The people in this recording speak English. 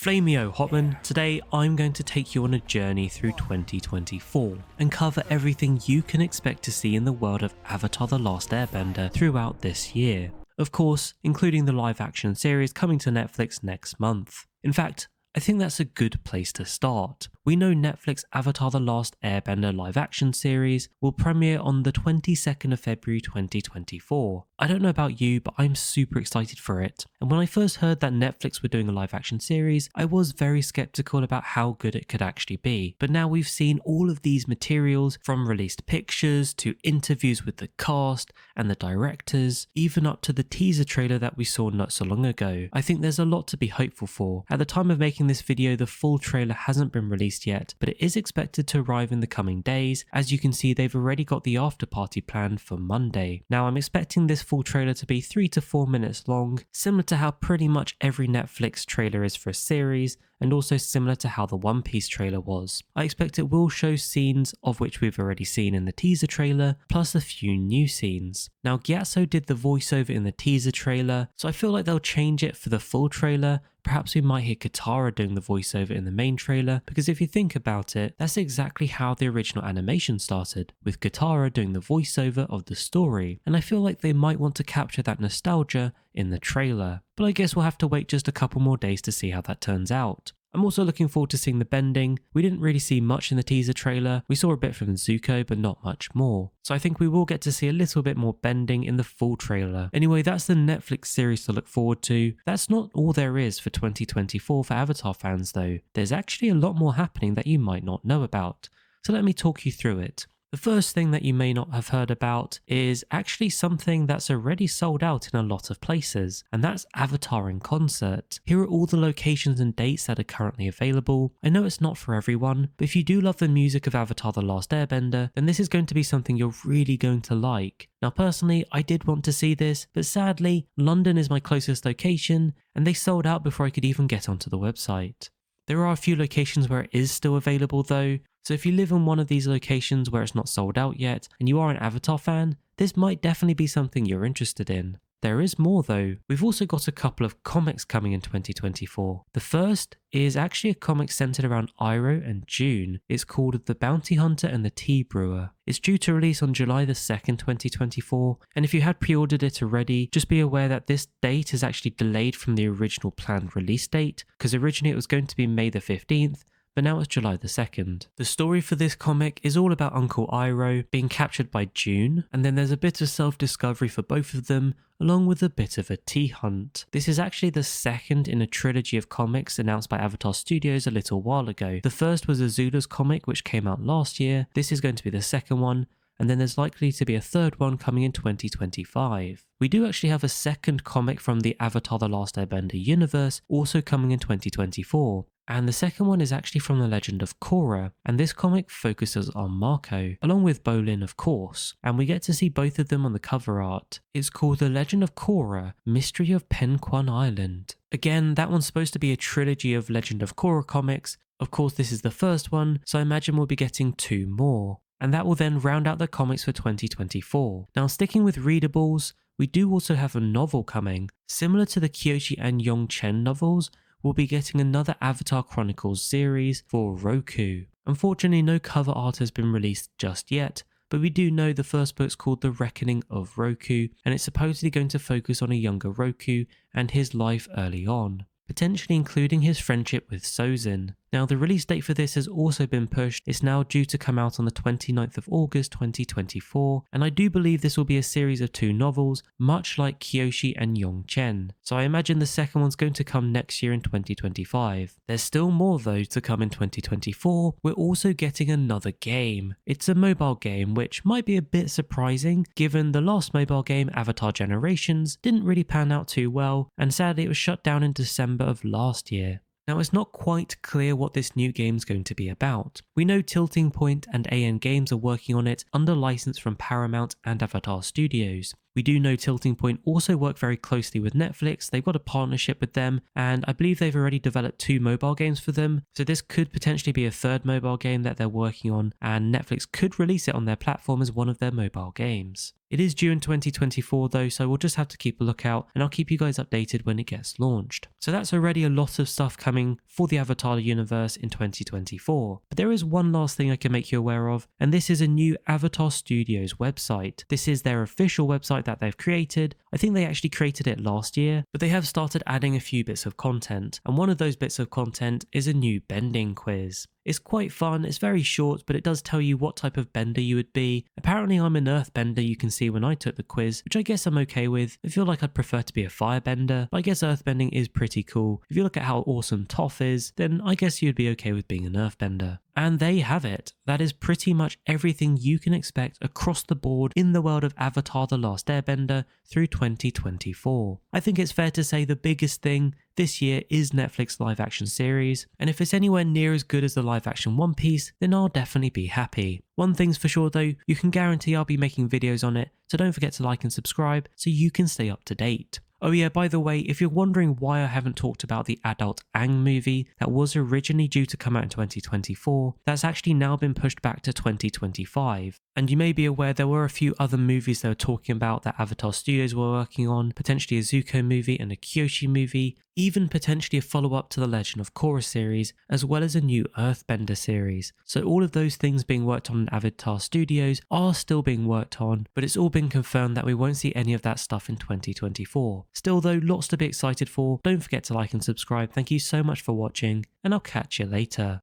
Flamio Hotman, today I'm going to take you on a journey through 2024 and cover everything you can expect to see in the world of Avatar The Last Airbender throughout this year. Of course, including the live action series coming to Netflix next month. In fact, I think that's a good place to start. We know Netflix Avatar The Last Airbender live action series will premiere on the 22nd of February 2024. I don't know about you, but I'm super excited for it. And when I first heard that Netflix were doing a live action series, I was very skeptical about how good it could actually be. But now we've seen all of these materials, from released pictures to interviews with the cast and the directors, even up to the teaser trailer that we saw not so long ago. I think there's a lot to be hopeful for. At the time of making this video, the full trailer hasn't been released yet, but it is expected to arrive in the coming days. As you can see, they've already got the after party planned for Monday. Now I'm expecting this full trailer to be 3 to 4 minutes long, similar to how pretty much every Netflix trailer is for a series, and also similar to how the One Piece trailer was. I expect it will show scenes of which we've already seen in the teaser trailer, plus a few new scenes. Now Gyatso did the voiceover in the teaser trailer, so I feel like they'll change it for the full trailer. Perhaps we might hear Katara doing the voiceover in the main trailer, because if you think about it, that's exactly how the original animation started, with Katara doing the voiceover of the story, and I feel like they might want to capture that nostalgia in the trailer. But I guess we'll have to wait just a couple more days to see how that turns out. I'm also looking forward to seeing the bending. We didn't really see much in the teaser trailer. We saw a bit from Zuko, but not much more. So I think we will get to see a little bit more bending in the full trailer. Anyway, that's the Netflix series to look forward to. That's not all there is for 2024 for Avatar fans though. There's actually a lot more happening that you might not know about. So let me talk you through it. The first thing that you may not have heard about is actually something that's already sold out in a lot of places, and that's Avatar in concert. Here are all the locations and dates that are currently available. I know it's not for everyone, but if you do love the music of Avatar The Last Airbender, then this is going to be something you're really going to like. Now personally, I did want to see this, but sadly, London is my closest location, and they sold out before I could even get onto the website. There are a few locations where it is still available though, so if you live in one of these locations where it's not sold out yet, and you are an Avatar fan, this might definitely be something you're interested in. There is more though. We've also got a couple of comics coming in 2024. The first is actually a comic centered around Iroh and June. It's called The Bounty Hunter and the Tea Brewer. It's due to release on July the 2nd, 2024, and if you had pre-ordered it already, just be aware that this date is actually delayed from the original planned release date, because originally it was going to be May the 15th, but now it's July the 2nd. The story for this comic is all about Uncle Iroh being captured by June, and then there's a bit of self-discovery for both of them, along with a bit of a tea hunt. This is actually the second in a trilogy of comics announced by Avatar Studios a little while ago. The first was Azula's comic, which came out last year. This is going to be the second one, and then there's likely to be a third one coming in 2025. We do actually have a second comic from the Avatar The Last Airbender universe also coming in 2024. And the second one is actually from the Legend of Korra, and this comic focuses on Mako, along with Bolin of course, and we get to see both of them on the cover art. It's called The Legend of Korra, Mystery of Penquan Island. Again, that one's supposed to be a trilogy of Legend of Korra comics. Of course this is the first one, so I imagine we'll be getting 2 more. And that will then round out the comics for 2024. Now sticking with readables, we do also have a novel coming. Similar to the Kyoshi and Yongchen novels, we'll be getting another Avatar Chronicles series for Roku. Unfortunately, no cover art has been released just yet, but we do know the first book's called The Reckoning of Roku, and it's supposedly going to focus on a younger Roku and his life early on, potentially including his friendship with Sozin. Now the release date for this has also been pushed. It's now due to come out on the 29th of August 2024, and I do believe this will be a series of 2 novels, much like Kyoshi and Yongchen. So I imagine the second one's going to come next year in 2025. There's still more though to come in 2024. We're also getting another game. It's a mobile game, which might be a bit surprising given the last mobile game, Avatar Generations, didn't really pan out too well, and sadly it was shut down in December of last year. Now it's not quite clear what this new game's going to be about. We know Tilting Point and AN Games are working on it under license from Paramount and Avatar Studios. We do know Tilting Point also work very closely with Netflix. They've got a partnership with them, and I believe they've already developed 2 mobile games for them. So this could potentially be a 3rd mobile game that they're working on, and Netflix could release it on their platform as one of their mobile games. It is due in 2024 though, so we'll just have to keep a lookout, and I'll keep you guys updated when it gets launched. So that's already a lot of stuff coming for the Avatar universe in 2024. But there is one last thing I can make you aware of, and this is a new Avatar Studios website. This is their official website that they've created. I think they actually created it last year, but they have started adding a few bits of content, and one of those bits of content is a new bending quiz. It's quite fun, it's very short, but it does tell you what type of bender you would be. Apparently I'm an earthbender, you can see when I took the quiz, which I guess I'm okay with. I feel like I'd prefer to be a firebender, but I guess earthbending is pretty cool. If you look at how awesome Toph is, then I guess you'd be okay with being an earthbender. And there you have it. That is pretty much everything you can expect across the board in the world of Avatar The Last Airbender through 2024. I think it's fair to say the biggest thing this year is Netflix live action series, and if it's anywhere near as good as the live action One Piece, then I'll definitely be happy. One thing's for sure though, you can guarantee I'll be making videos on it, so don't forget to like and subscribe so you can stay up to date. Oh yeah, by the way, if you're wondering why I haven't talked about the adult Aang movie that was originally due to come out in 2024, that's actually now been pushed back to 2025. And you may be aware there were a few other movies they were talking about that Avatar Studios were working on, potentially a Zuko movie and a Kyoshi movie, even potentially a follow-up to the Legend of Korra series, as well as a new Earthbender series. So all of those things being worked on in Avatar Studios are still being worked on, but it's all been confirmed that we won't see any of that stuff in 2024. Still though, lots to be excited for. Don't forget to like and subscribe. Thank you so much for watching, and I'll catch you later.